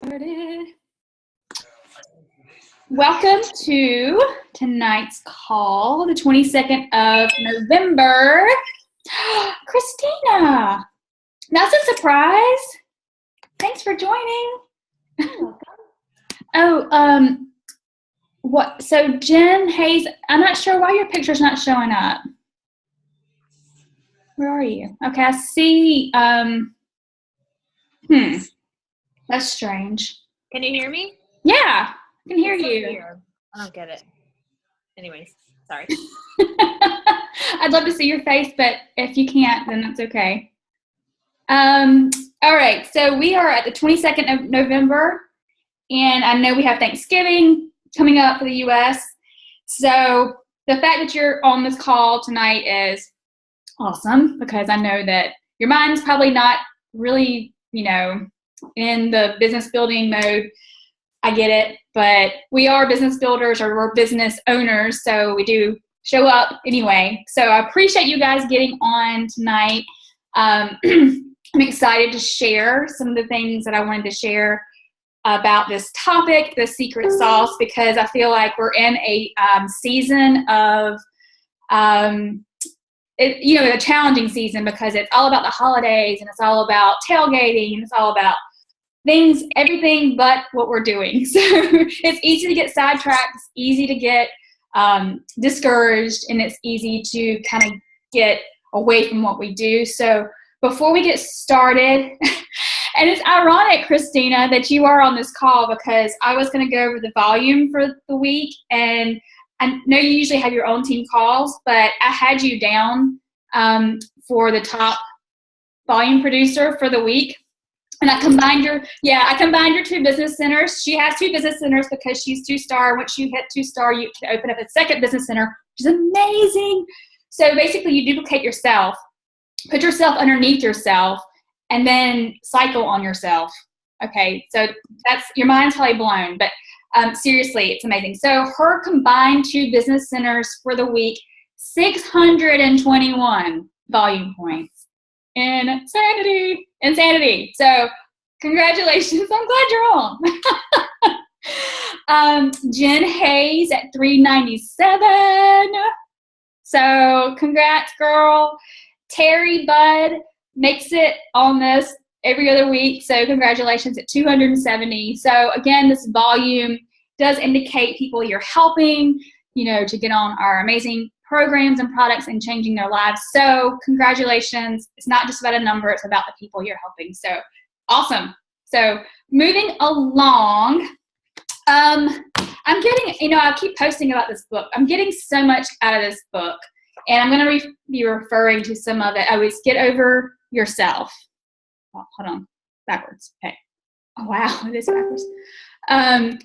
Started. Welcome to tonight's call, the 22nd of November. Christina, that's a surprise. Thanks for joining. What? So Jen Hayes, I'm not sure why your picture's not showing up. Where are you? Okay, I see. That's strange. Can you hear me? Yeah, I can hear you. Weird. I don't get it. Anyways, sorry. I'd love to see your face, but if you can't, then that's okay. All right, so we are at the 22nd of November, and I know we have Thanksgiving coming up for the U.S., so the fact that you're on this call tonight is awesome because I know that your mind's probably not really, in the business building mode. I get it, but we are business builders or we're business owners, so we do show up anyway. So I appreciate you guys getting on tonight. I'm excited to share some of the things that I wanted to share about this topic, the secret sauce, because I feel like we're in a season of, a challenging season because it's all about the holidays and it's all about tailgating and it's all about things, everything but what we're doing. So it's easy to get sidetracked, it's easy to get discouraged, and it's easy to kind of get away from what we do. So before we get started, and it's ironic, Christina, that you are on this call because I was going to go over the volume for the week, and I know you usually have your own team calls, but I had you down for the top volume producer for the week. And I combined your two business centers. She has two business centers because she's 2-star. Once you hit 2-star, you can open up a second business center, which is amazing. So basically you duplicate yourself, put yourself underneath yourself, and then cycle on yourself. Okay, so that's, your mind's probably blown, but seriously, it's amazing. So her combined two business centers for the week, 621 volume points. Insanity. So congratulations. I'm glad you're on. Jen Hayes at 397. So congrats, girl. Terry Budd makes it on this every other week. So congratulations at 270. So again, this volume does indicate people you're helping, to get on our amazing programs and products and changing their lives. So congratulations. It's not just about a number, it's about the people you're helping. So awesome. So moving along, I'm getting, I keep posting about this book. I'm getting so much out of this book, and I'm going to be referring to some of it. Always get over yourself. Oh, hold on, backwards. Okay. Oh, wow, it is backwards. I'm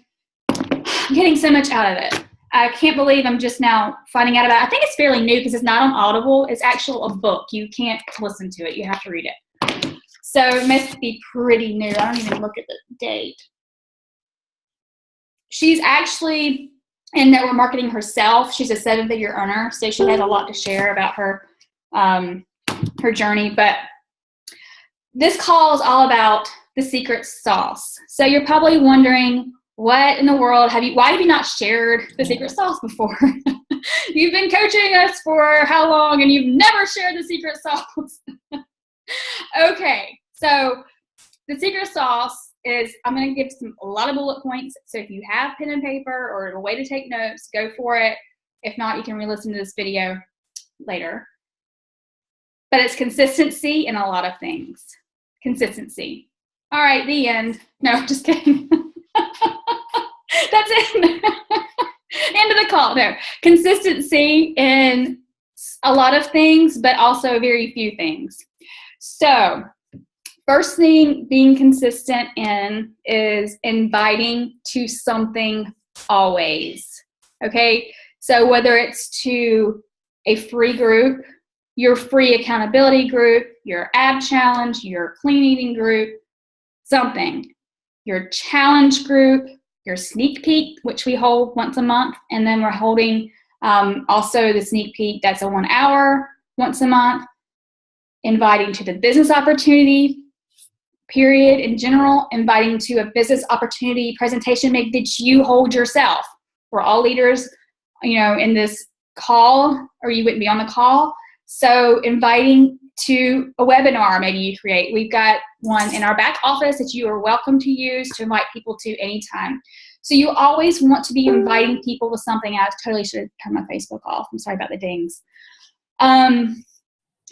getting so much out of it. I can't believe I'm just now finding out about it. I think it's fairly new because it's not on Audible. It's actually a book. You can't listen to it. You have to read it. So it must be pretty new. I don't even look at the date. She's actually in network marketing herself. She's a 7-figure earner, so she has a lot to share about her journey. But this call is all about the secret sauce. So you're probably wondering, what in the world why have you not shared the secret sauce before? You've been coaching us for how long and you've never shared the secret sauce? Okay, so the secret sauce is, I'm going to give a lot of bullet points. So if you have pen and paper or a way to take notes, go for it. If not, you can re-listen to this video later. But it's consistency in a lot of things. Consistency. All right, the end. No, just kidding. That's it. End of the call. No. Consistency in a lot of things, but also very few things. So first thing being consistent in is inviting to something always. Okay? So whether it's to a free group, your free accountability group, your ab challenge, your clean eating group, something, your challenge group, your sneak peek, which we hold once a month, and then we're holding also the sneak peek, that's a 1 hour once a month, inviting to the business opportunity, period, in general, inviting to a business opportunity presentation maybe that you hold yourself. We're all leaders, in this call, or you wouldn't be on the call. So inviting to a webinar maybe you create. We've got one in our back office that you are welcome to use to invite people to anytime. So you always want to be inviting people to something. I totally should turn my Facebook off. I'm sorry about the dings.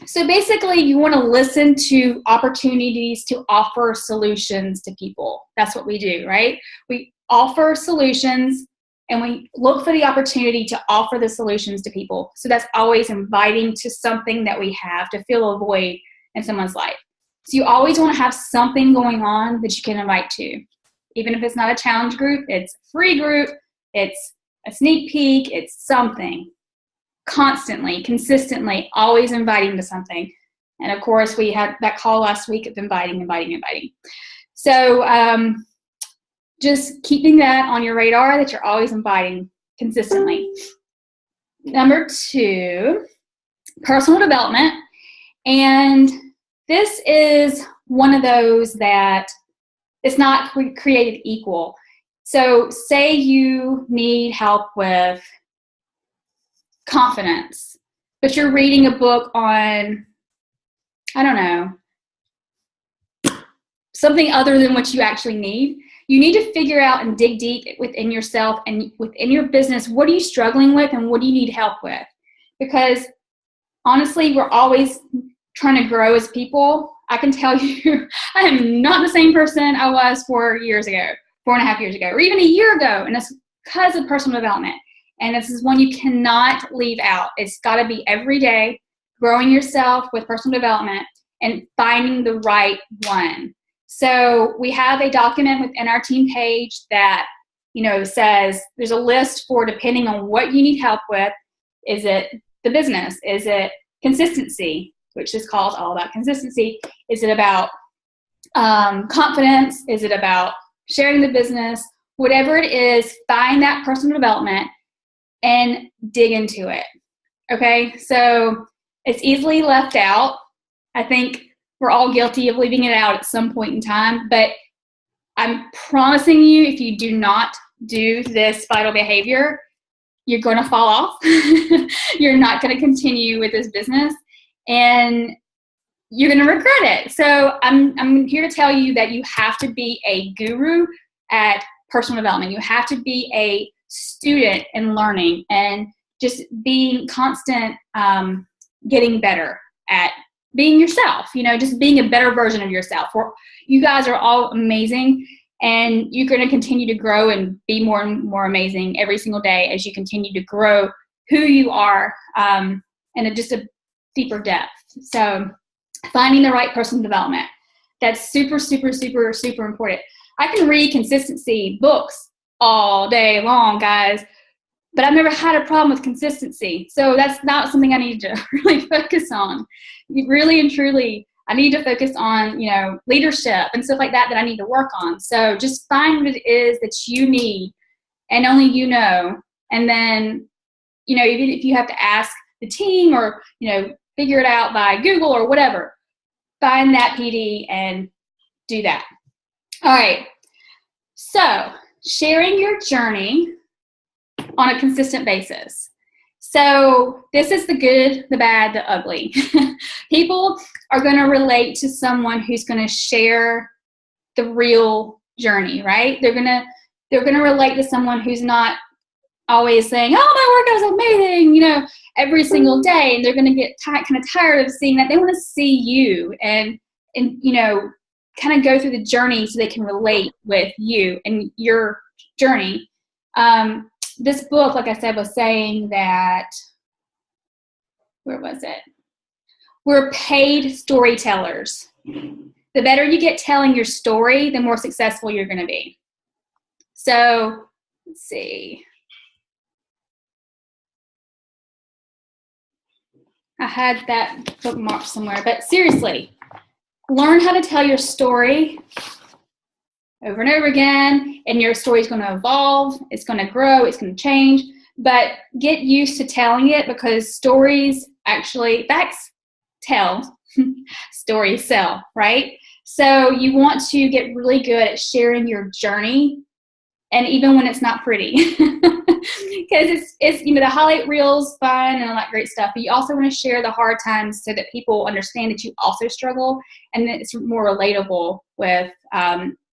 So basically, you want to listen to opportunities to offer solutions to people. That's what we do, right? We offer solutions, and we look for the opportunity to offer the solutions to people. So that's always inviting to something that we have to fill a void in someone's life. So you always want to have something going on that you can invite to. Even if it's not a challenge group, it's a free group, it's a sneak peek, it's something. Constantly, consistently, always inviting to something. And of course, we had that call last week of inviting. So just keeping that on your radar, that you're always inviting consistently. Number 2, personal development. And this is one of those that it's not created equal. So say you need help with confidence, but you're reading a book on, I don't know, something other than what you actually need. You need to figure out and dig deep within yourself and within your business. What are you struggling with and what do you need help with? Because honestly, we're always trying to grow as people. I can tell you, I am not the same person I was 4 years ago, 4.5 years ago, or even a year ago. And it's because of personal development. And this is one you cannot leave out. It's got to be every day, growing yourself with personal development and finding the right one. So we have a document within our team page that, says there's a list for, depending on what you need help with. Is it the business? Is it consistency, which is called All About Consistency? Is it about confidence? Is it about sharing the business? Whatever it is, find that personal development and dig into it. Okay, so it's easily left out. I think we're all guilty of leaving it out at some point in time, but I'm promising you, if you do not do this vital behavior, you're going to fall off. You're not going to continue with this business, and you're going to regret it. So I'm here to tell you that you have to be a guru at personal development. You have to be a student in learning and just being constant, getting better at being yourself, just being a better version of yourself. You guys are all amazing, and you're going to continue to grow and be more and more amazing every single day as you continue to grow who you are in just a deeper depth. So finding the right personal development, that's super, super, super, super important. I can read consistency books all day long, guys, but I've never had a problem with consistency. So that's not something I need to really focus on. Really and truly, I need to focus on, leadership and stuff like that I need to work on. So just find what it is that you need and only you know. And then, even if you have to ask the team or, figure it out by Google or whatever, find that PD and do that. All right. So sharing your journey on a consistent basis. So this is the good, the bad, the ugly. People are going to relate to someone who's going to share the real journey, right? They're going to relate to someone who's not always saying, "Oh, my workout is amazing," every single day, and they're going to get kind of tired of seeing that. They want to see you and kind of go through the journey so they can relate with you and your journey. This book, like I said, was saying that, where was it? We're paid storytellers. The better you get telling your story, the more successful you're going to be. So, let's see. I had that bookmarked somewhere, but seriously, learn how to tell your story over and over again, and your story is going to evolve, it's going to grow, it's going to change, but get used to telling it, because stories actually, facts tell, stories sell, right? So you want to get really good at sharing your journey, and even when it's not pretty. Because it's the highlight reel's fun and all that great stuff, but you also want to share the hard times so that people understand that you also struggle, and that it's more relatable with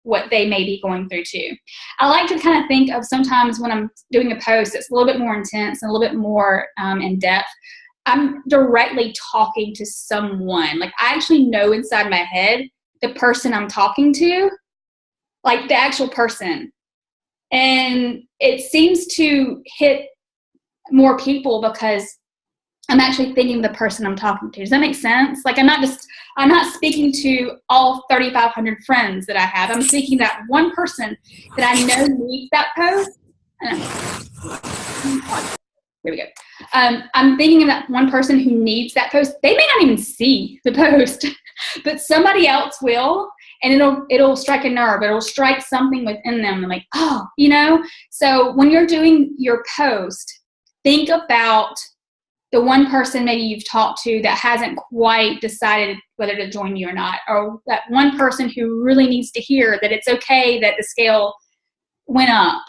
what they may be going through too. I like to kind of think of sometimes when I'm doing a post that's a little bit more intense and a little bit more in depth, I'm directly talking to someone. Like, I actually know inside my head the person I'm talking to, like the actual person. And it seems to hit more people because I'm actually thinking of the person I'm talking to. Does that make sense? Like, I'm not speaking to all 3,500 friends that I have. I'm speaking to that one person that I know needs that post. There we go. I'm thinking of that one person who needs that post. They may not even see the post, but somebody else will, and it'll strike a nerve. It'll strike something within them. I'm like, oh, So when you're doing your post, think about the one person maybe you've talked to that hasn't quite decided whether to join you or not, or that one person who really needs to hear that it's okay that the scale went up.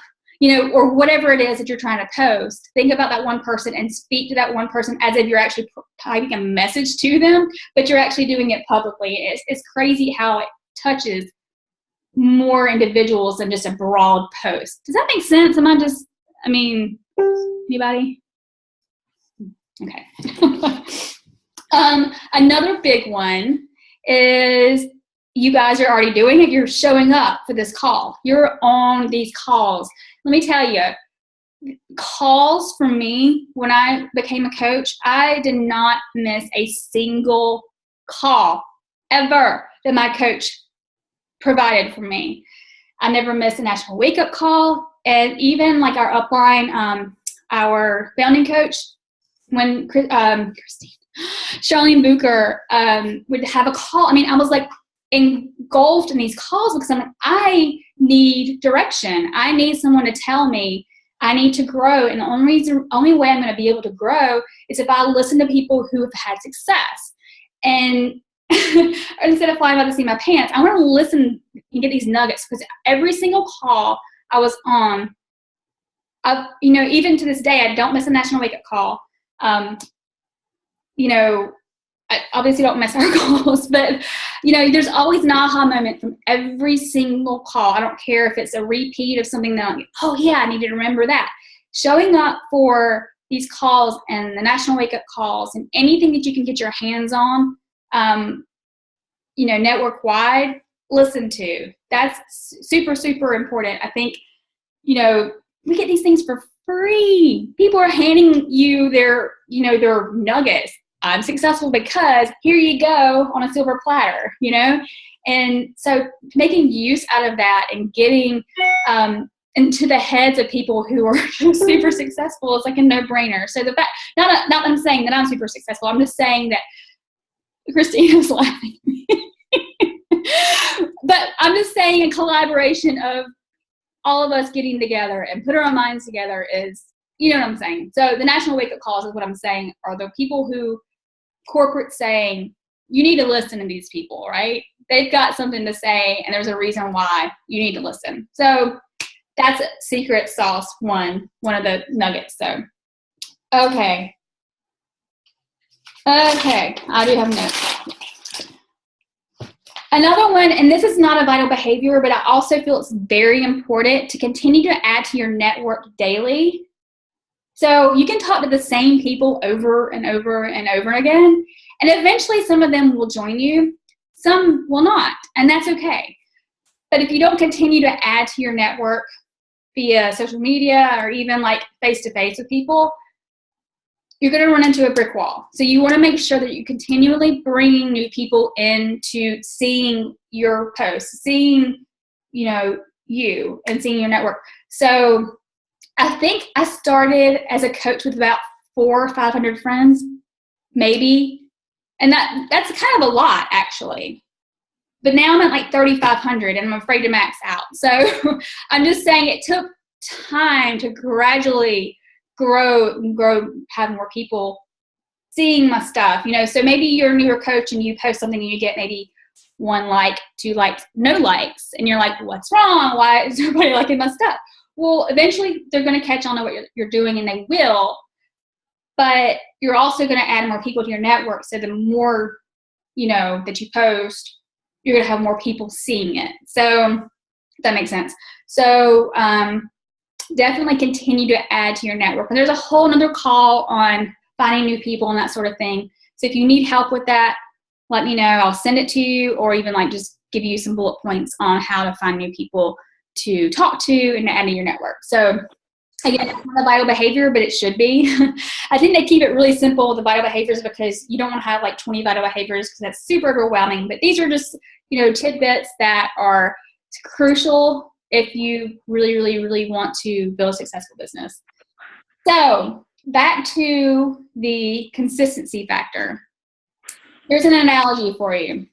Or whatever it is that you're trying to post, think about that one person and speak to that one person as if you're actually typing a message to them, but you're actually doing it publicly. It's crazy how it touches more individuals than just a broad post. Does that make sense? Anybody? Okay. Another big one is, you guys are already doing it. You're showing up for this call. You're on these calls. Let me tell you, calls for me, when I became a coach, I did not miss a single call ever that my coach provided for me. I never missed a national wake-up call. And even like our upline, our founding coach, when Charlene Booker would have a call, I was like engulfed in these calls because I'm like, I need direction. I need someone to tell me I need to grow. And the only way I'm going to be able to grow is if I listen to people who have had success. And instead of flying by the seat of my pants, I want to listen and get these nuggets, because every single call I was on, even to this day, I don't miss a national wake-up call. I obviously don't miss our calls, but there's always an aha moment from every single call. I don't care if it's a repeat of something that I'm like, oh yeah, I need to remember that. Showing up for these calls and the national wake-up calls and anything that you can get your hands on, network-wide, listen to. That's super, super important. I think, we get these things for free. People are handing you their nuggets. I'm successful because here you go on a silver platter, And so making use out of that and getting into the heads of people who are super successful is like a no-brainer. So the fact, not that I'm saying that I'm super successful, I'm just saying that Christina's laughing. But I'm just saying a collaboration of all of us getting together and put our minds together is, what I'm saying. So the national wake-up calls is what I'm saying, are the people who corporate saying, you need to listen to these people, right? They've got something to say, and there's a reason why you need to listen. So that's secret sauce one of the nuggets. So, okay, I do have notes. Another one, and this is not a vital behavior, but I also feel it's very important to continue to add to your network daily. So you can talk to the same people over and over and over again, and eventually some of them will join you, some will not, and that's okay. But if you don't continue to add to your network via social media or even like face-to-face with people, you're going to run into a brick wall. So you want to make sure that you're continually bringing new people into seeing your posts, seeing, you and seeing your network. So I think I started as a coach with about 400 or 500 friends, maybe. And that's kind of a lot, actually. But now I'm at like 3,500 and I'm afraid to max out. So I'm just saying it took time to gradually grow, have more people seeing my stuff. So maybe you're a newer coach and you post something and you get maybe one like, two likes, no likes. And you're like, what's wrong? Why is everybody liking my stuff? Well, eventually they're going to catch on to what you're doing, and they will. But you're also going to add more people to your network. So the more, that you post, you're going to have more people seeing it. So if that makes sense. So definitely continue to add to your network. And there's a whole nother call on finding new people and that sort of thing. So if you need help with that, let me know. I'll send it to you, or even just give you some bullet points on how to find new people to talk to and to add to your network. So again, it's not a vital behavior, but it should be. I think they keep it really simple with the vital behaviors, because you don't want to have 20 vital behaviors, because that's super overwhelming. But these are just, tidbits that are crucial if you really, really, really want to build a successful business. So back to the consistency factor. Here's an analogy for you.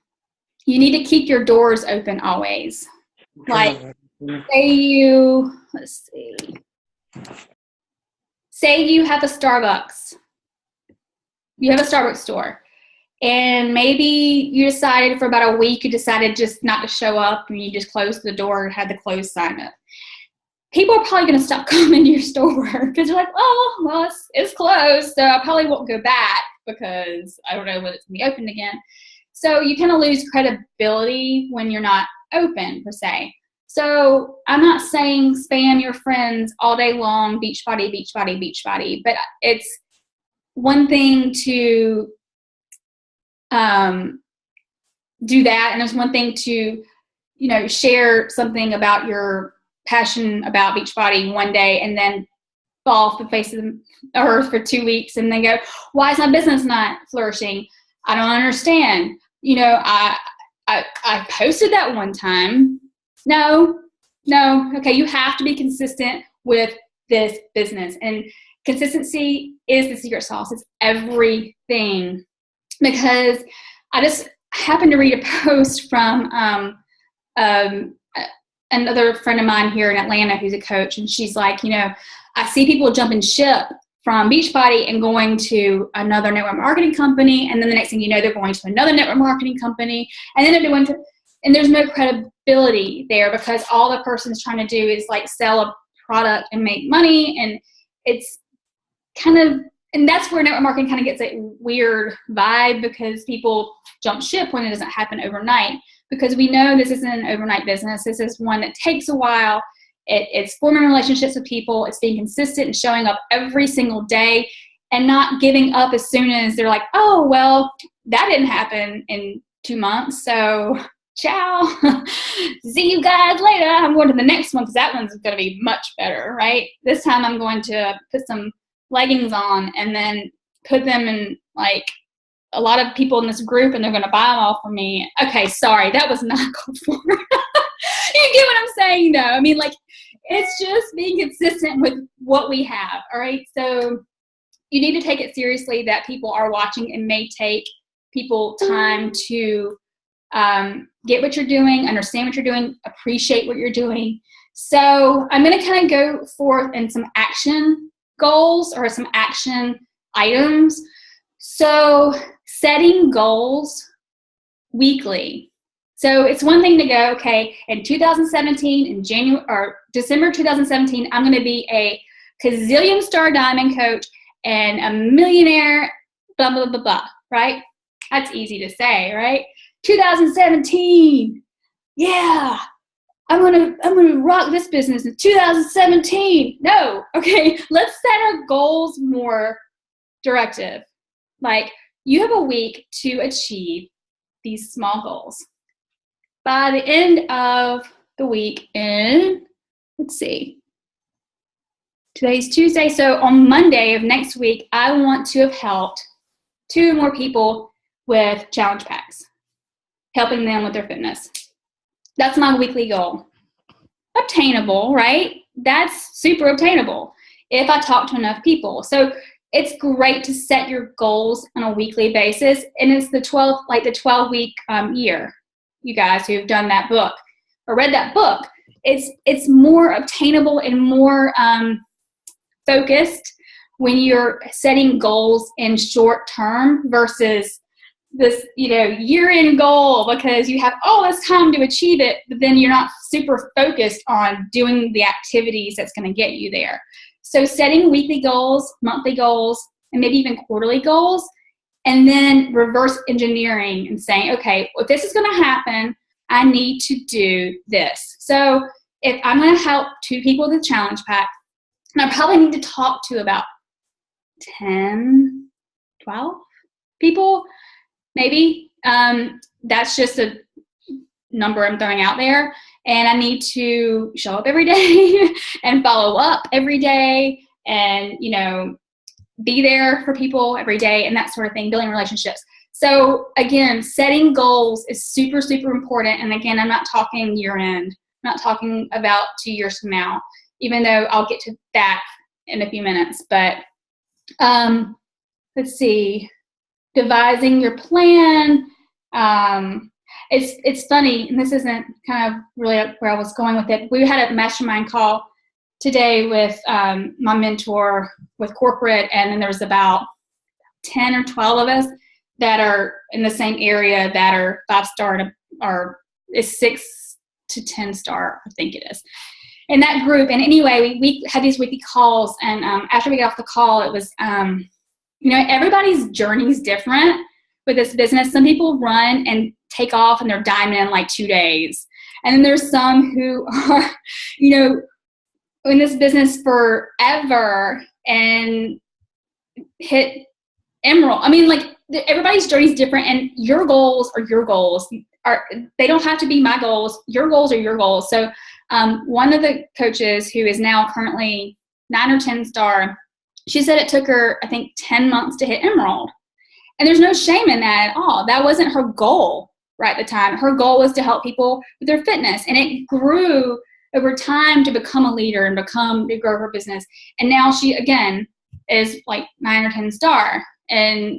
You need to keep your doors open always. Say you have a Starbucks. You have a Starbucks store. And maybe you decided for about a week, you decided just not to show up, and you just closed the door and had the close sign up. People are probably going to stop coming to your store because they're like, oh, well, it's closed, so I probably won't go back because I don't know when it's going to be open again. So you kind of lose credibility when you're not open, per se. So I'm not saying spam your friends all day long, Beachbody, Beachbody, Beachbody, but it's one thing to do that, and there's one thing to, share something about your passion about Beachbody one day and then fall off the face of the earth for 2 weeks and then go, why is my business not flourishing? I don't understand. I posted that one time. No. Okay, you have to be consistent with this business. And consistency is the secret sauce. It's everything. Because I just happened to read a post from another friend of mine here in Atlanta who's a coach, and she's like, I see people jumping ship from Beachbody and going to another network marketing company, and then the next thing you know, they're going to another network marketing company, and then they're going to, and there's no credibility there because all the person's trying to do is sell a product and make money, and it's kind of, and that's where network marketing kind of gets a weird vibe, because people jump ship when it doesn't happen overnight, because we know this isn't an overnight business. This is one that takes a while. It's forming relationships with people. It's being consistent and showing up every single day and not giving up as soon as they're like, oh, well, that didn't happen in 2 months, so ciao. See you guys later. I'm going to the next one because that one's going to be much better, right? This time I'm going to put some leggings on and then put them in a lot of people in this group, and they're going to buy them all from me. Okay, sorry, that was not called for. You get what I'm saying, though. I mean, it's just being consistent with what we have, all right? So you need to take it seriously that people are watching and may take people time to get what you're doing, understand what you're doing, appreciate what you're doing. So I'm going to kind of go forth in some action goals or some action items. So setting goals weekly. So it's one thing to go, okay, in 2017, in January or December 2017, I'm going to be a gazillion star diamond coach and a millionaire, blah, blah, blah, blah, right? That's easy to say, right? 2017, yeah, I'm gonna rock this business in 2017. No, okay, let's set our goals more directive. You have a week to achieve these small goals. By the end of the week let's see, today's Tuesday, so on Monday of next week, I want to have helped 2 more people with challenge packs, helping them with their fitness. That's my weekly goal. Obtainable, right? That's super obtainable if I talk to enough people. So it's great to set your goals on a weekly basis, and it's the 12-week year. You guys who have done that book or read that book, it's more obtainable and more focused when you're setting goals in short term versus this, year-end goal because you have all this time to achieve it, but then you're not super focused on doing the activities that's going to get you there. So setting weekly goals, monthly goals, and maybe even quarterly goals, and then reverse engineering and saying, okay, if this is going to happen, I need to do this. So if I'm going to help 2 people with the challenge pack, and I probably need to talk to about 10, 12 people, maybe. That's just a number I'm throwing out there. And I need to show up every day and follow up every day and, be there for people every day and that sort of thing, building relationships. So again, setting goals is super, super important. And again, I'm not talking year end. I'm not talking about 2 years from now, even though I'll get to that in a few minutes. But let's see, devising your plan. It's funny, and this isn't kind of really where I was going with it. We had a mastermind call today with my mentor with corporate, and then there's about 10 or 12 of us that are in the same area that are 5-star or is 6 to 10-star, I think it is, in that group. And anyway, we had these weekly calls, and after we got off the call, it was, everybody's journey is different with this business. Some people run and take off and they're diamond in like 2 days. And then there's some who are, in this business forever and hit emerald. I mean, everybody's journey is different, and your goals are your goals. They don't have to be my goals. Your goals are your goals. So one of the coaches who is now currently 9 or 10-star, she said it took her, I think, 10 months to hit emerald. And there's no shame in that at all. That wasn't her goal right at the time. Her goal was to help people with their fitness. And it grew over time to become a leader and to grow her business. And now she, again, is like 9 or 10-star and,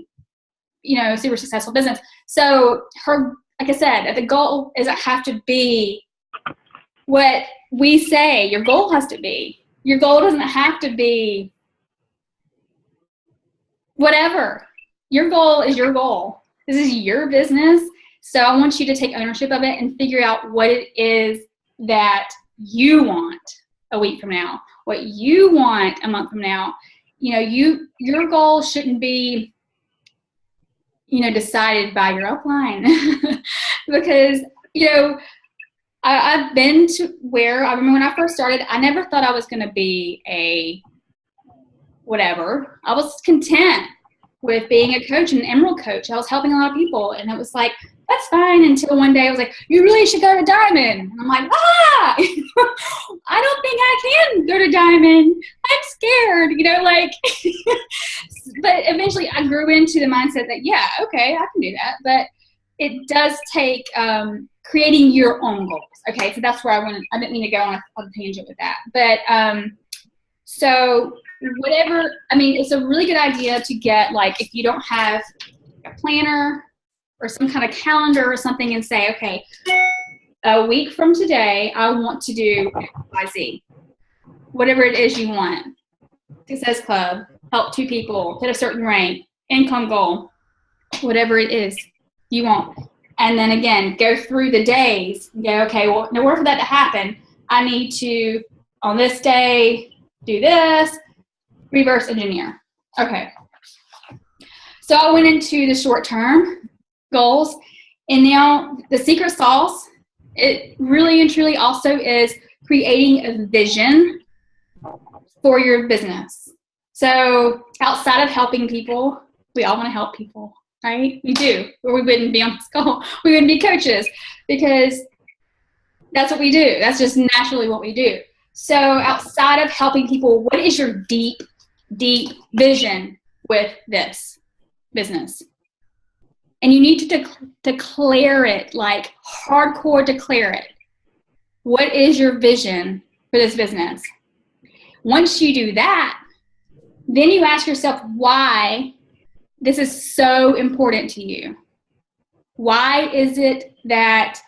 super successful business. So her, like I said, the goal doesn't have to be what we say your goal has to be. Your goal doesn't have to be whatever. Your goal is your goal. This is your business. So I want you to take ownership of it and figure out what it is that you want a week from now, what you want a month from now. Your goal shouldn't be, decided by your upline because, I've been to where I remember when I first started, I never thought I was going to be a whatever. I was content with being a coach, an emerald coach. I was helping a lot of people, and it was like, that's fine, until one day I was like, you really should go to diamond. And I'm like, I don't think I can go to diamond. I'm scared, but eventually I grew into the mindset that, yeah, okay, I can do that. But it does take creating your own goals. Okay, so that's where I didn't mean to go on a tangent with that. But so whatever, it's a really good idea to get, if you don't have a planner or some kind of calendar or something, and say, okay, a week from today, I want to do XYZ. Whatever it is you want. Success Club, help 2 people, hit a certain rank, income goal, whatever it is you want. And then again, go through the days and go, okay, well, in order for that to happen, I need to, on this day, do this, reverse engineer. Okay. So I went into the short-term goals, and now the secret sauce, it really and truly also is creating a vision for your business. So outside of helping people, we all want to help people, right? We do, or we wouldn't be on this call. We wouldn't be coaches, because that's what we do. That's just naturally what we do. So outside of helping people, what is your deep vision with this business? And you need to declare it, hardcore declare it. What is your vision for this business? Once you do that, then you ask yourself why this is so important to you. Why is it that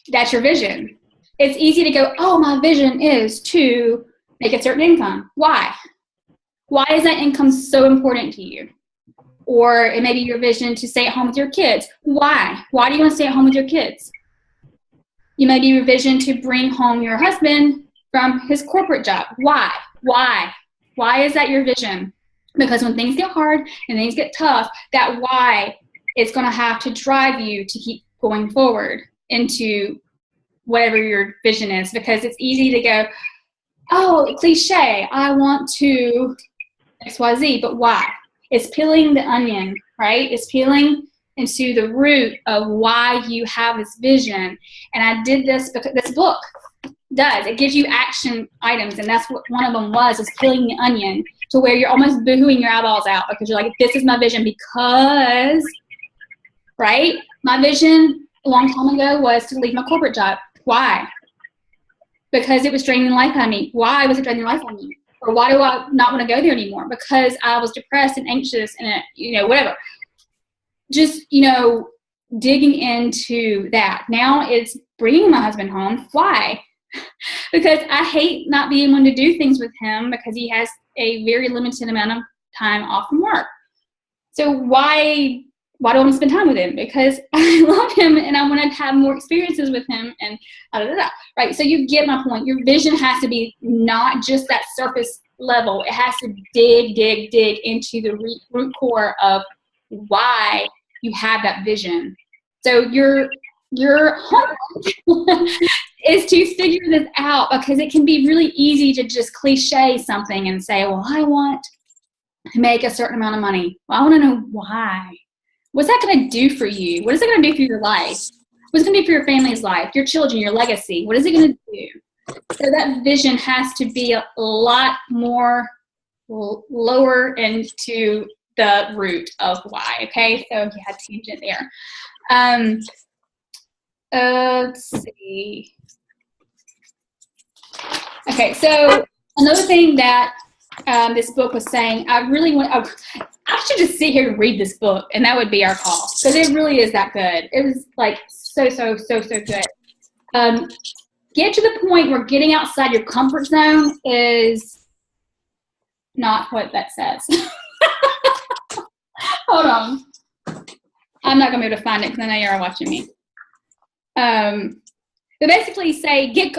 that's your vision? It's easy to go, oh, my vision is to make a certain income. Why? Why is that income so important to you? Or it may be your vision to stay at home with your kids. Why? Why do you want to stay at home with your kids? You may be your vision to bring home your husband from his corporate job. Why? Why? Why is that your vision? Because when things get hard and things get tough, that why is going to have to drive you to keep going forward into whatever your vision is. Because it's easy to go, oh, cliche, I want to XYZ, but why? It's peeling the onion, right? It's peeling into the root of why you have this vision. And I did this because this book does. It gives you action items, and that's what one of them was, is peeling the onion to where you're almost boohooing your eyeballs out because you're like, this is my vision because, right? My vision a long time ago was to leave my corporate job. Why? Because it was draining the life out of me. Why was it draining the life out of me? Or why do I not want to go there anymore? Because I was depressed and anxious and, whatever. Just, digging into that. Now it's bringing my husband home. Why? Because I hate not being able to do things with him because he has a very limited amount of time off from work. So why do I want to spend time with him? Because I love him and I want to have more experiences with him and right? So you get my point. Your vision has to be not just that surface level. It has to dig into the root core of why you have that vision. So your homework is to figure this out, because it can be really easy to just cliche something and say, well, I want to make a certain amount of money. Well, I want to know why. What's that going to do for you? What is it going to do for your life? What's it going to do for your family's life, your children, your legacy? What is it going to do? So that vision has to be a lot more lower into the root of why, okay? So you had tangent there. Let's see. Okay, so another thing that this book was saying, I should just sit here and read this book, and that would be our call, because it really is that good. It was like so good. Get to the point where getting outside your comfort zone is not what that says. Hold on. I'm not going to be able to find it because I know you're watching me. They basically say, get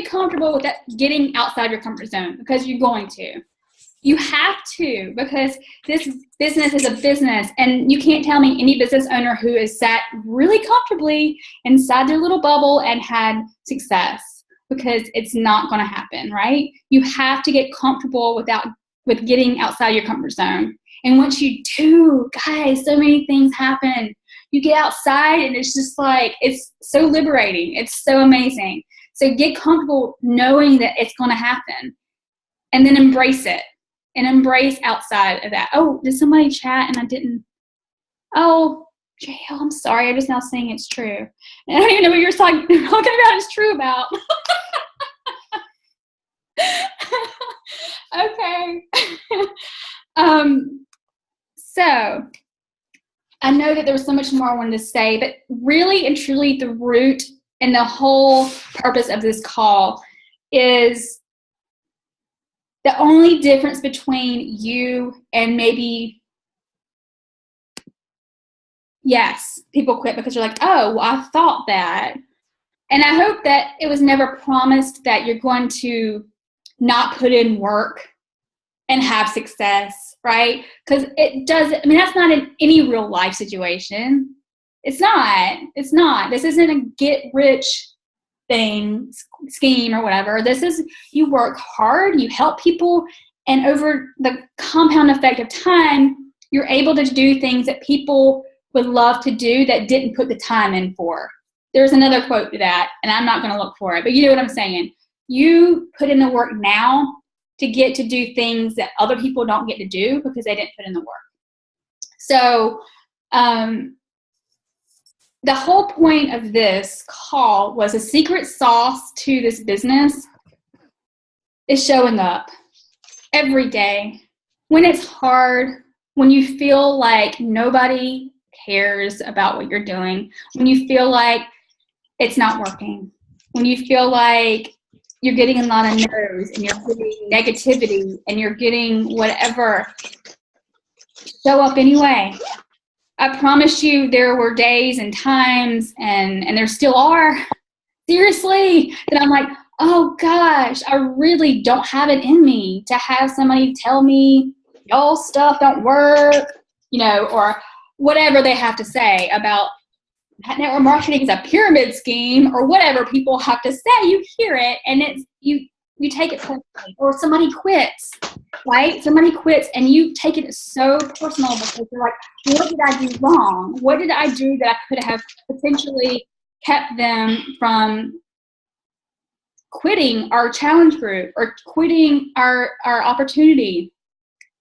comfortable with that, getting outside your comfort zone, because you're going to. You have to, because this business is a business, and you can't tell me any business owner who has sat really comfortably inside their little bubble and had success, because it's not going to happen, right? You have to get comfortable with getting outside your comfort zone. And once you do, guys, so many things happen. You get outside and it's just like, it's so liberating. It's so amazing. So get comfortable knowing that it's going to happen, and then embrace it, and embrace outside of that. Oh, did somebody chat and I didn't? Oh, JL, I'm sorry. I'm just now saying it's true. And I don't even know what you're talking about. It's true about. Okay. So I know that there was so much more I wanted to say, but really and truly the root and the whole purpose of this call is the only difference between you and maybe, yes, people quit because you're like, oh, well, I thought that. And I hope that it was never promised that you're going to not put in work and have success, right? Because it does, that's not in any real life situation. It's not. This isn't a get rich scheme or whatever. This is, you work hard, you help people, and over the compound effect of time, you're able to do things that people would love to do that didn't put the time in for. There's another quote to that, and I'm not going to look for it, but you know what I'm saying. You put in the work now to get to do things that other people don't get to do because they didn't put in the work. So the whole point of this call was a secret sauce to this business is showing up every day when it's hard, when you feel like nobody cares about what you're doing, when you feel like it's not working, when you feel like you're getting a lot of no's and you're getting negativity and you're getting whatever. show up anyway. I promise you there were days and times, and there still are, seriously, that I'm like, oh gosh, I really don't have it in me to have somebody tell me y'all stuff don't work, or whatever they have to say about network marketing is a pyramid scheme, or whatever people have to say. You hear it and it's you take it personally. Or somebody quits, right? Somebody quits and you take it so personal because you're like, what did I do wrong? What did I do that I could have potentially kept them from quitting our challenge group or quitting our opportunity?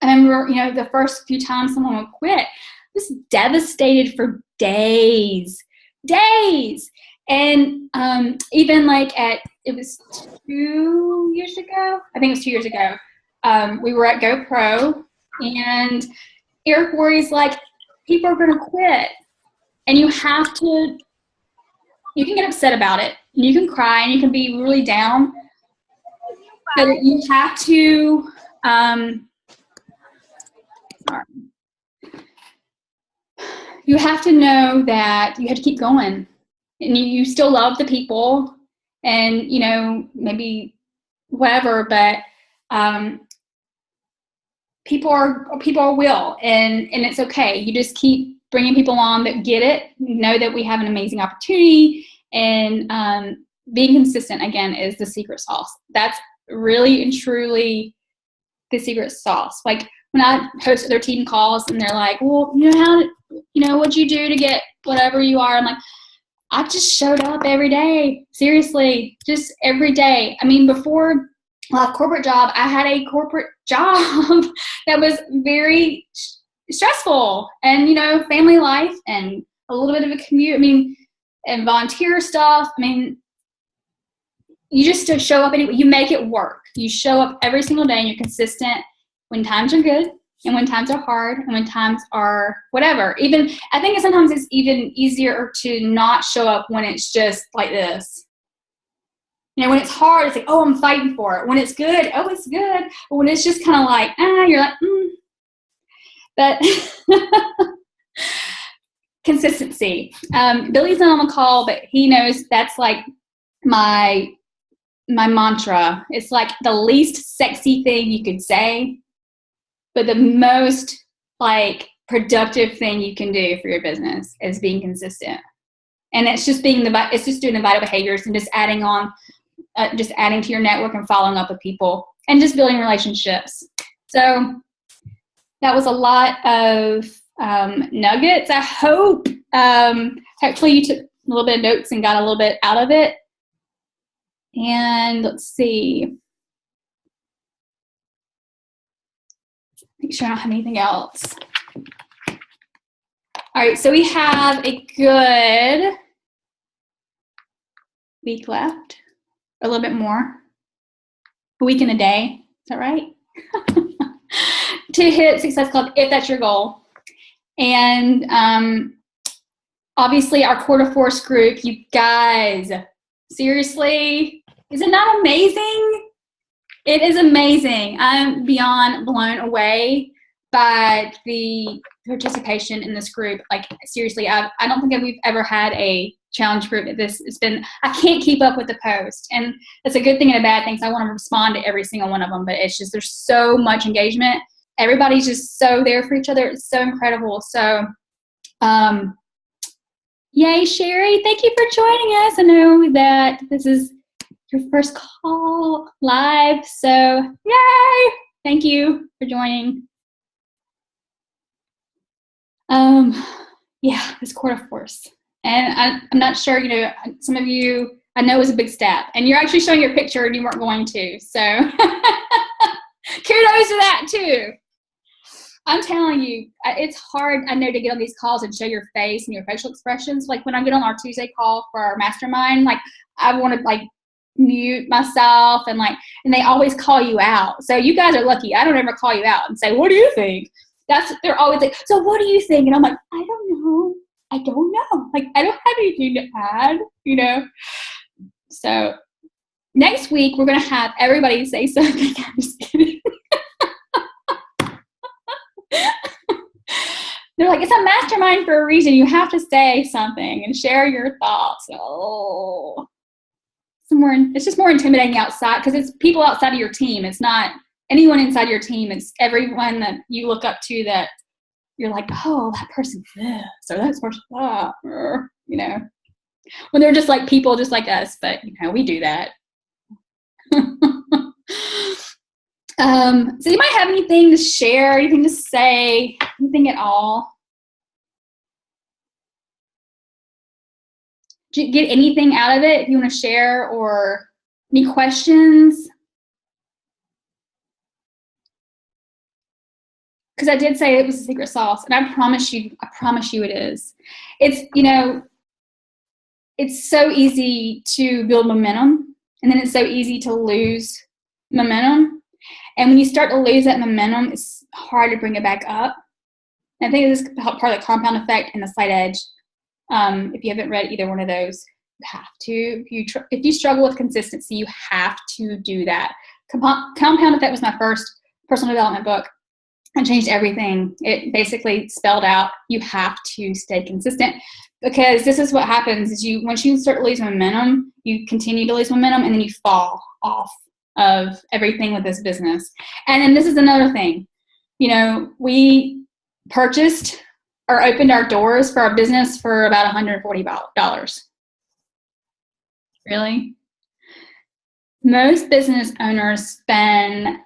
And then the first few times someone would quit, I was devastated for days. And even like it was 2 years ago, I think it was 2 years ago, we were at GoPro, and Eric worries like, people are going to quit, and you can get upset about it, and you can cry, and you can be really down, but you have to, you have to know that you have to keep going, and you still love the people, and maybe whatever, but people will, and it's okay. You just keep bringing people on that get it, know that we have an amazing opportunity, and being consistent again is the secret sauce. That's really and truly the secret sauce. Like when I host their team calls and they're like, well, what'd you do to get whatever you are? I'm like, I just showed up every day. Seriously, just every day. I mean, before my corporate job, I had a corporate job that was very stressful, and family life and a little bit of a commute. I mean, and volunteer stuff. I mean, you just show up anyway. You make it work. You show up every single day, and you're consistent when times are good and when times are hard and when times are whatever. Even I think sometimes it's even easier to not show up when it's just like this. When it's hard, it's like, oh, I'm fighting for it. When it's good, oh, it's good. But when it's just kind of like, you're like, But consistency. Billy's not on the call, but he knows that's like my mantra. It's like the least sexy thing you could say, but the most like productive thing you can do for your business is being consistent. And it's just doing the vital behaviors and just adding to your network and following up with people and just building relationships. So that was a lot of nuggets. I hope, hopefully you took a little bit of notes and got a little bit out of it. And let's see. Make sure I don't have anything else. All right, so we have a good week left, a little bit more, a week and a day. Is that right? To hit Success Club, if that's your goal. And obviously our quarter force group, you guys, seriously, is it not amazing? It is amazing. I'm beyond blown away by the participation in this group. Like seriously, I don't think we've ever had a challenge group. I can't keep up with the post, and it's a good thing and a bad thing. So I want to respond to every single one of them, but it's just, there's so much engagement. Everybody's just so there for each other. It's so incredible. So, yay, Sherry. Thank you for joining us. I know that this is your first call live. So, yay. Thank you for joining. Yeah, this quarter force. And I'm not sure, some of you, I know it was a big step. And you're actually showing your picture and you weren't going to. So, kudos to that too. I'm telling you, it's hard, I know, to get on these calls and show your face and your facial expressions. Like when I get on our Tuesday call for our mastermind, like I want to like mute myself and they always call you out. So you guys are lucky. I don't ever call you out and say, what do you think? They're always like, so what do you think? And I'm like, I don't know. Like, I don't have anything to add, So next week, we're going to have everybody say something. I'm just kidding. like, it's a mastermind for a reason. You have to say something and share your thoughts. Oh, it's just more intimidating outside because it's people outside of your team. It's not anyone inside your team. It's everyone that you look up to that you're like, oh, that person's this or that person's that, or, you know, when they're just like people just like us, but, you know, we do that. So you might have anything to share, anything to say, anything at all? Did you get anything out of it if you want to share, or any questions? Because I did say it was a secret sauce, and I promise you it is. It's, you know, it's so easy to build momentum, and then it's so easy to lose momentum. And when you start to lose that momentum, it's hard to bring it back up. And I think this is part of the compound effect and the slight edge. If you haven't read either one of those, you have to. If you struggle with consistency, you have to do that. Compound effect was my first personal development book. It changed everything. It basically spelled out you have to stay consistent, because this is what happens is once you start to lose momentum, you continue to lose momentum, and then you fall off of everything with this business. And then this is another thing. You know, we purchased or opened our doors for our business for about $140. Really? Most business owners spend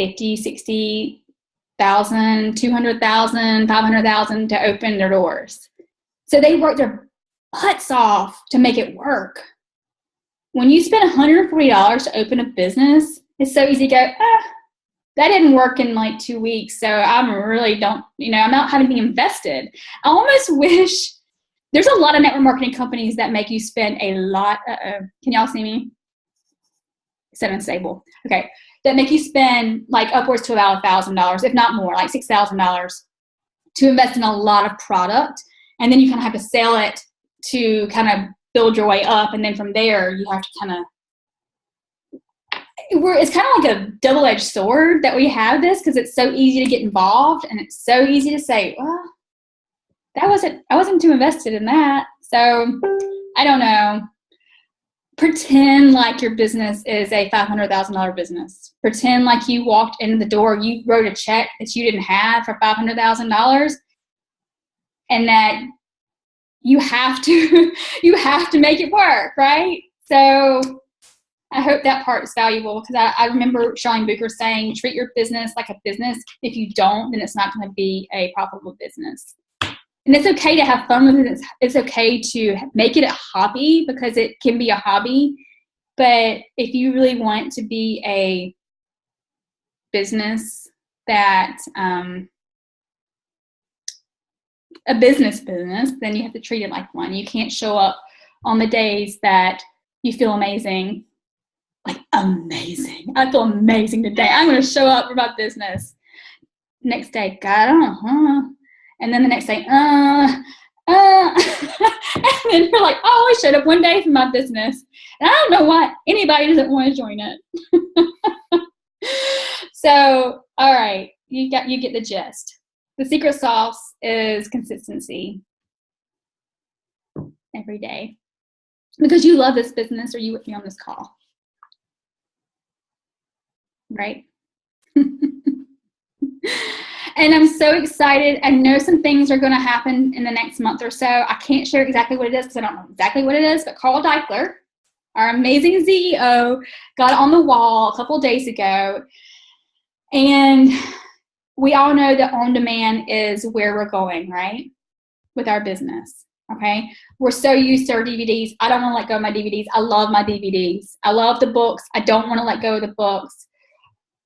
$50,000, $60,000, $200,000, $500,000 to open their doors. So they work their butts off to make it work. When you spend $140 to open a business, it's so easy to go, that didn't work in like 2 weeks, so I'm not having to be invested. I almost wish there's a lot of network marketing companies that make you spend a lot. Can y'all see me? Set unstable. Okay. That make you spend like upwards to about $1,000, if not more, like $6,000 to invest in a lot of product. And then you kind of have to sell it to kind of build your way up. And then from there, you have to it's kind of like a double-edged sword that we have this, because it's so easy to get involved and it's so easy to say, well, I wasn't too invested in that. So I don't know. Pretend like your business is a $500,000 business. Pretend like you walked in the door, you wrote a check that you didn't have for $500,000, and that you have to make it work, right? So I hope that part is valuable, because I remember Charlene Booker saying, treat your business like a business. If you don't, then it's not going to be a profitable business. And it's okay to have fun with it. It's okay to make it a hobby, because it can be a hobby. But if you really want it to be a business that, a business, then you have to treat it like one. You can't show up on the days that you feel amazing. Like, amazing. I feel amazing today. I'm going to show up for my business. Next day, God, and then the next day, and then you're like, oh, I showed up one day for my business. And I don't know why anybody doesn't want to join it. So, all right, you get the gist. The secret sauce is consistency every day, because you love this business, or you with me on this call, right? And I'm so excited. I know some things are going to happen in the next month or so. I can't share exactly what it is, because I don't know exactly what it is, but Carl Deichler, our amazing CEO, got on the wall a couple of days ago. And we all know that on-demand is where we're going, right, with our business, okay? We're so used to our DVDs. I don't want to let go of my DVDs. I love my DVDs. I love the books. I don't want to let go of the books.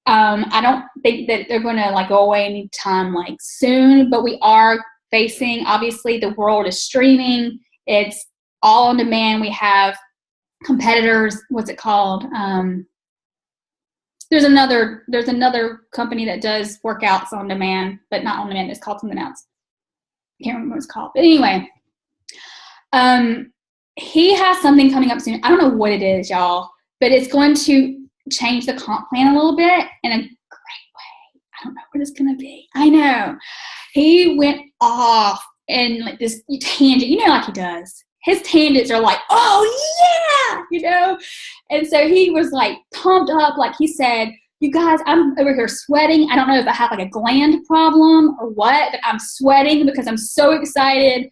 I don't think that they're going to like go away anytime like soon, but we are facing, obviously, the world is streaming. It's all on demand. We have competitors. What's it called? There's another company that does workouts on demand, but not on demand. It's called something else. I can't remember what it's called. But anyway, he has something coming up soon. I don't know what it is, y'all, but it's going to change the comp plan a little bit in a great way. I don't know what it's going to be. I know. He went off and like this tangent, like he does. His tangents are like, oh yeah, And so he was like pumped up. Like he said, you guys, I'm over here sweating. I don't know if I have like a gland problem or what, but I'm sweating because I'm so excited.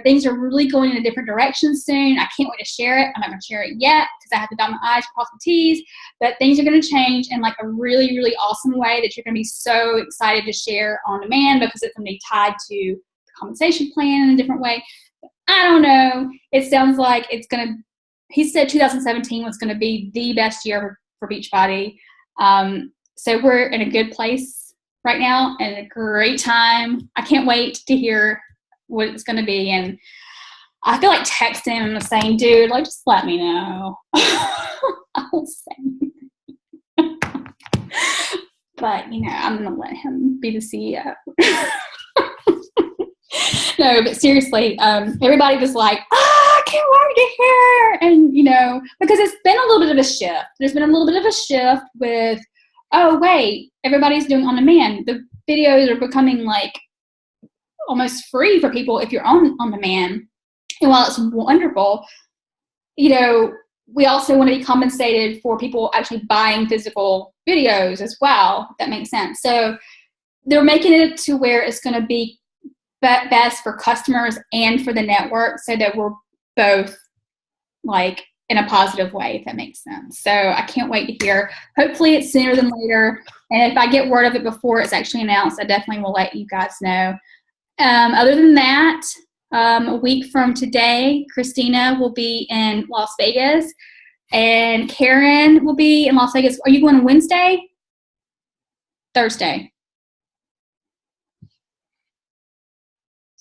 Things are really going in a different direction soon. I can't wait to share it. I'm not going to share it yet because I have to dot my I's, cross my T's, but things are going to change in like a really, really awesome way that you're going to be so excited to share on demand because it's going to be tied to the compensation plan in a different way. I don't know. It sounds like he said 2017 was going to be the best year for Beachbody. So we're in a good place right now and a great time. I can't wait to hear what it's going to be. And I feel like texting him and saying, dude, like, just let me know. I'll say anything. But, I'm going to let him be the CEO. No, but seriously, everybody was like, I can't wait to hear. And, because it's been a little bit of a shift. There's been a little bit of a shift with, oh, wait, everybody's doing on demand. The videos are becoming like almost free for people if you're on demand. And while it's wonderful, we also want to be compensated for people actually buying physical videos as well, if that makes sense. So they're making it to where it's going to be best for customers and for the network so that we're both like in a positive way, if that makes sense. So I can't wait to hear. Hopefully it's sooner than later. And if I get word of it before it's actually announced, I definitely will let you guys know. Other than that, a week from today, Christina will be in Las Vegas and Karen will be in Las Vegas. Are you going Wednesday? Thursday?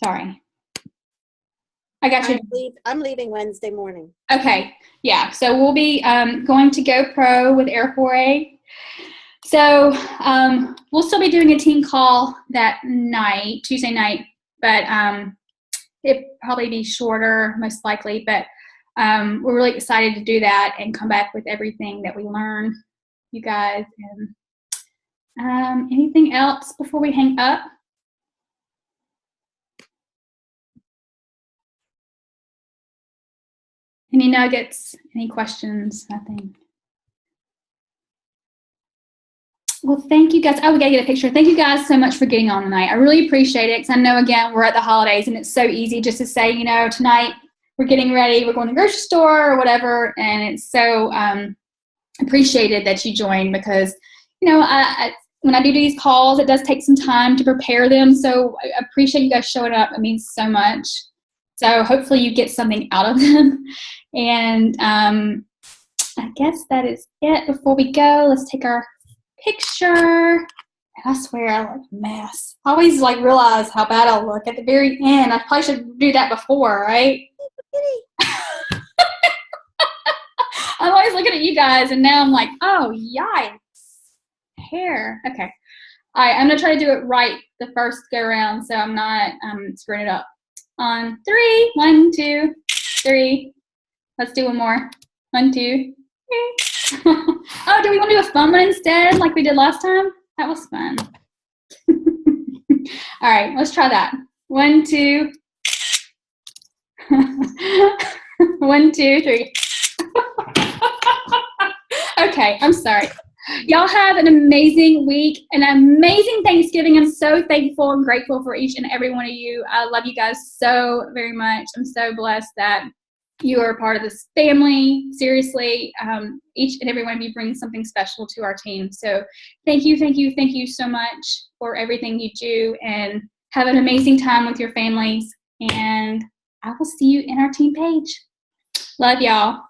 Sorry. I got you. I'm leaving Wednesday morning. Okay. Yeah. So we'll be going to GoPro with Air4A. So we'll still be doing a team call that night, Tuesday night, but it'll probably be shorter, most likely. But we're really excited to do that and come back with everything that we learn, you guys. And anything else before we hang up? Any nuggets? Any questions? Nothing. Well, thank you guys. Oh, we got to get a picture. Thank you guys so much for getting on tonight. I really appreciate it because I know, again, we're at the holidays and it's so easy just to say, tonight we're getting ready. We're going to the grocery store or whatever. And it's so appreciated that you joined because, when I do these calls, it does take some time to prepare them. So I appreciate you guys showing up. It means so much. So hopefully you get something out of them. And I guess that is it. Before we go, let's take our picture. And I swear I look a mess. I always realize how bad I look at the very end. I probably should do that before, right? I'm always looking at you guys and now I'm like, oh, yikes. Hair. Okay. All right, I'm going to try to do it right the first go around so I'm not screwing it up. On 3, 1, 2, 3. Let's do one more. 1, 2, 3. Oh, do we want to do a fun one instead like we did last time? That was fun. All right, let's try that. 1, 2. 1, 2, 3. Okay, I'm sorry. Y'all have an amazing week, an amazing Thanksgiving. I'm so thankful and grateful for each and every one of you. I love you guys so very much. I'm so blessed that you are a part of this family. Seriously, each and every one of you brings something special to our team. So thank you so much for everything you do, and have an amazing time with your families. And I will see you in our team page. Love y'all.